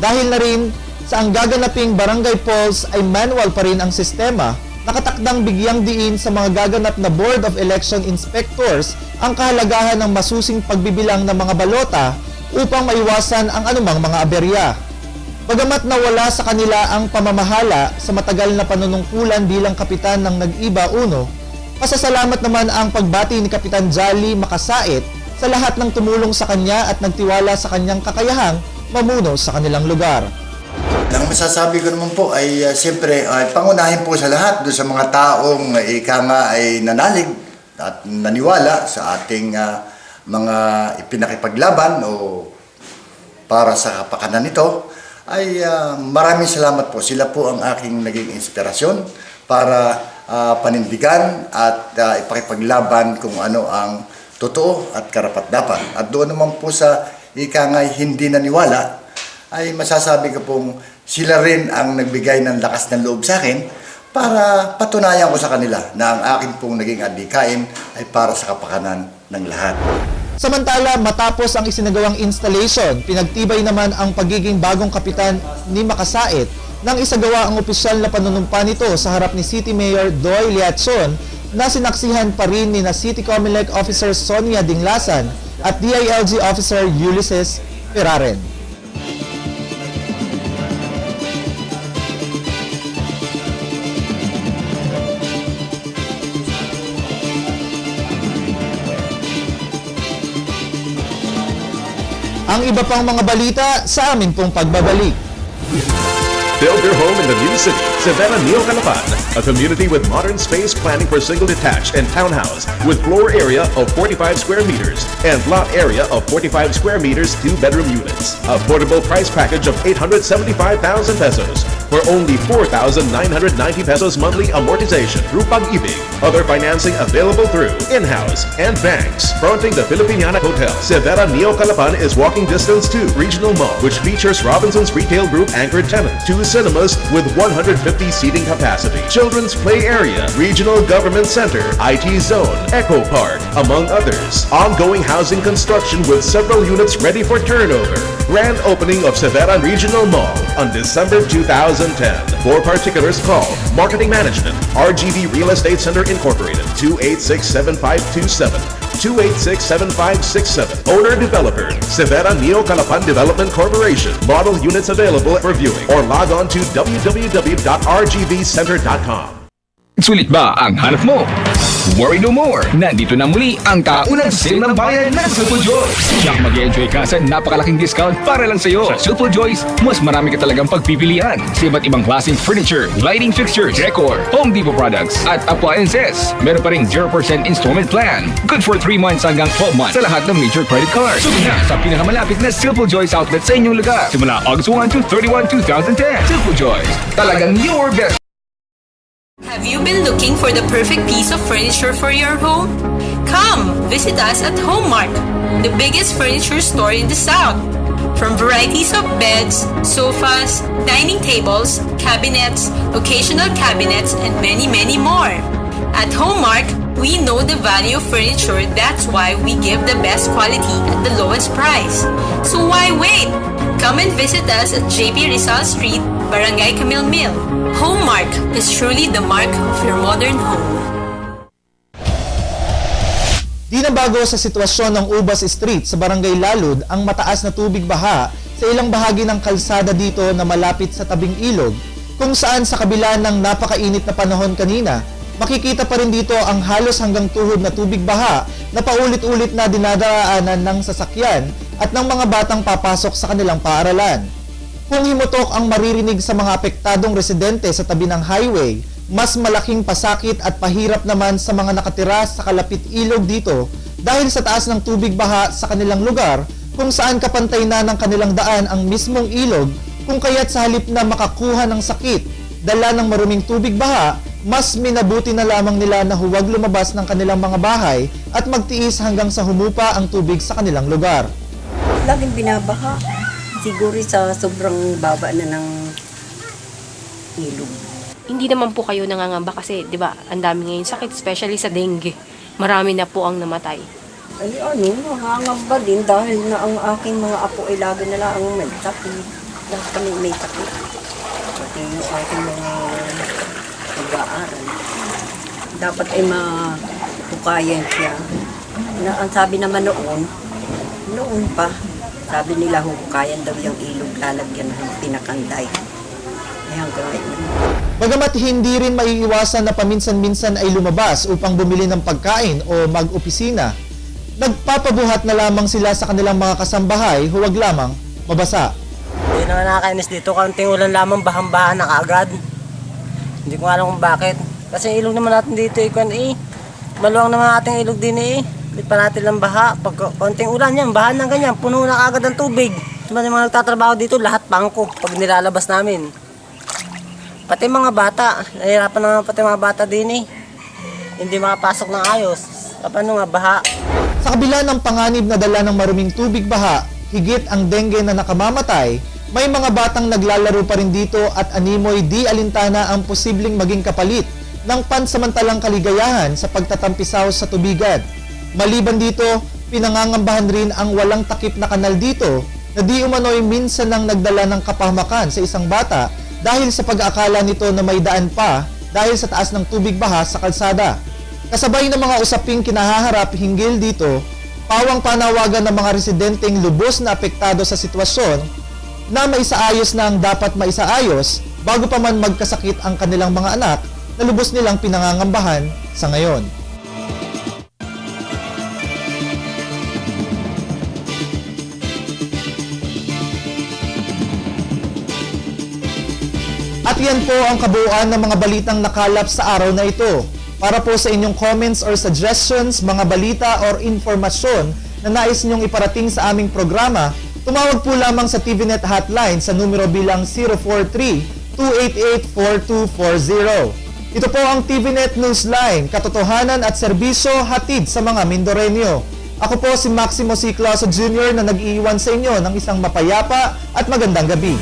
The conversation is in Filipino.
Dahil na rin sa ang gaganaping barangay polls ay manual pa rin ang sistema, nakatakdang bigyang diin sa mga gaganap na Board of Election Inspectors ang kahalagahan ng masusing pagbibilang ng mga balota upang maiwasan ang anumang mga aberya. Bagamat nawala sa kanila ang pamamahala sa matagal na panunungkulan bilang kapitan ng Nag-iba Uno, pasasalamat naman ang pagbati ni Kapitan Jolly Makasait sa lahat ng tumulong sa kanya at nagtiwala sa kanyang kakayahang mamuno sa kanilang lugar. Ang masasabi ko naman po ay siyempre pangunahin po sa lahat doon sa mga taong ika nga ay nanalig at naniwala sa ating mga ipinakipaglaban o para sa kapakanan nito ay maraming salamat po. Sila po ang aking naging inspirasyon para panindigan at ipakipaglaban kung ano ang totoo at karapat-dapat. At doon naman po sa ika nga hindi naniwala ay masasabi ko pong sila rin ang nagbigay ng lakas ng loob sa akin para patunayan ko sa kanila na ang akin pong naging adhikain ay para sa kapakanan ng lahat. Samantala, matapos ang isinagawang installation, pinagtibay naman ang pagiging bagong kapitan ni Makasait nang isagawa ang opisyal na panunumpa nito sa harap ni City Mayor Doy Liatson na sinaksihan pa rin ni na City Comelec Officer Sonia Dinglasan at DILG Officer Ulysses Ferraren. Ang iba pang mga balita sa amin pong pagbabalik. Build your home in the new city, Savannah Neo Calapan, a community with modern space planning for single detached and townhouse with floor area of 45 square meters and lot area of 45 square meters, 2-bedroom units. Affordable price package of 875,000 pesos for only 4,990 pesos monthly amortization through Pag-ibig. Other financing available through in-house and banks. Fronting the Filipiniana Hotel, Savannah Neo Calapan is walking distance to Regional Mall, which features Robinson's Retail Group anchored tenant, 2 cinemas with 150 seating capacity, children's play area, regional government center, IT zone, Eco Park, among others. Ongoing housing construction with several units ready for turnover. Grand opening of Savannah Regional Mall on December 2010. For particulars, call Marketing Management, RGV Real Estate Center Incorporated, 286-7527. 286-7567. Owner-Developer, Savannah Neo Calapan Development Corporation. Model units available for viewing or log on to www.rgvcenter.com. Sulit ba ang hanap mo? Worry no more! Nandito na muli ang kaunang sale ng bayan ng Super Joys. Siyak mag-enjoy ka sa napakalaking discount para lang sa'yo. Sa Super Joys, mas marami ka talagang pagpipilian sa iba't ibang klaseng furniture, lighting fixtures, decor, Home Depot products, at appliances. Meron pa ring 0% installment plan. Good for 3 months hanggang 12 months sa lahat ng major credit cards. Sunod na sa pinakamalapit na Super Joys outlet sa inyong lugar. Simula August 1 to 31, 2010. Super Joys, talagang your best. Have you been looking for the perfect piece of furniture for your home? Come, visit us at Homemark, the biggest furniture store in the South. From varieties of beds, sofas, dining tables, cabinets, occasional cabinets, and many, many more. At Homemark, we know the value of furniture. That's why we give the best quality at the lowest price. So why wait? Come and visit us at JP Rizal Street, Barangay Camille Mill. Homemark is truly the mark of your modern home. Di na bago sa sitwasyon ng Ubas Street sa Barangay Lalud ang mataas na tubig baha sa ilang bahagi ng kalsada dito na malapit sa tabing ilog, kung saan sa kabila ng napakainit na panahon kanina, makikita pa rin dito ang halos hanggang tuhod na tubig baha na paulit-ulit na dinadaraanan ng sasakyan at ng mga batang papasok sa kanilang paaralan. Kung himutok ang maririnig sa mga apektadong residente sa tabi ng highway, mas malaking pasakit at pahirap naman sa mga nakatira sa kalapit ilog dito dahil sa taas ng tubig baha sa kanilang lugar kung saan kapantay na ng kanilang daan ang mismong ilog, kung kaya't sa halip na makakuha ng sakit, dala ng maruming tubig baha, mas minabuti na lamang nila na huwag lumabas ng kanilang mga bahay at magtiis hanggang sa humupa ang tubig sa kanilang lugar. Laging binabaha. Siguro sa sobrang baba na ng ilog. Hindi naman po kayo nangangamba kasi, di ba, ang dami ngayon sakit, especially sa dengue. Marami na po ang namatay. Nangangamba din dahil na ang aking mga apo ay lagi na lang ang may sakit. Lahat kami may sakit. Pati yung aking mga mag-aaral. Dapat ay mapukayan siya. Ang sabi naman noon pa, sabi nila hukayan daw yung ilog, lalagyan ng pinakanday. Ay hanggang ngayon. Bagamat hindi rin maiiwasan na paminsan-minsan ay lumabas upang bumili ng pagkain o mag-opisina, nagpapabuhat na lamang sila sa kanilang mga kasambahay, huwag lamang mabasa. Hindi na nakakainis dito, kaunting ulan lamang, bahang-bahan na kaagad. Hindi ko alam kung bakit. Kasi ilog naman natin dito maluwang naman ating ilog din Hindi pa natin lang baha. Pag kaunting ulan yan, bahan ng ganyan, puno na kaagad ng tubig. Yung mga nagtatrabaho dito, lahat pangko pag nilalabas namin. Pati mga bata, nahihirapan naman pati mga bata din Hindi makapasok ng ayos. Paano nga baha? Sa kabila ng panganib na dala ng maruming tubig baha, higit ang dengue na nakamamatay, may mga batang naglalaro pa rin dito at animoy di alintana ang posibleng maging kapalit ng pansamantalang kaligayahan sa pagtatampisaw sa tubigan. Maliban dito, pinangangambahan rin ang walang takip na kanal dito na di umano'y minsan nang nagdala ng kapahamakan sa isang bata dahil sa pag-aakala nito na may daan pa dahil sa taas ng tubig baha sa kalsada. Kasabay ng mga usaping kinahaharap hinggil dito, pawang panawagan ng mga residenteng lubos na apektado sa sitwasyon na maisaayos na ang dapat maisaayos bago pa man magkasakit ang kanilang mga anak na lubos nilang pinangangambahan sa ngayon. At yan po ang kabuuan ng mga balitang nakalap sa araw na ito. Para po sa inyong comments or suggestions, mga balita or informasyon na nais ninyong iparating sa aming programa, tumawag po lamang sa TVNet hotline sa numero bilang 043-288-4240. Ito po ang TVNet Newsline, katotohanan at serbisyo hatid sa mga Mindoreño. Ako po si Maximo C. Clauso Jr. na nag-iiwan sa inyo ng isang mapayapa at magandang gabi.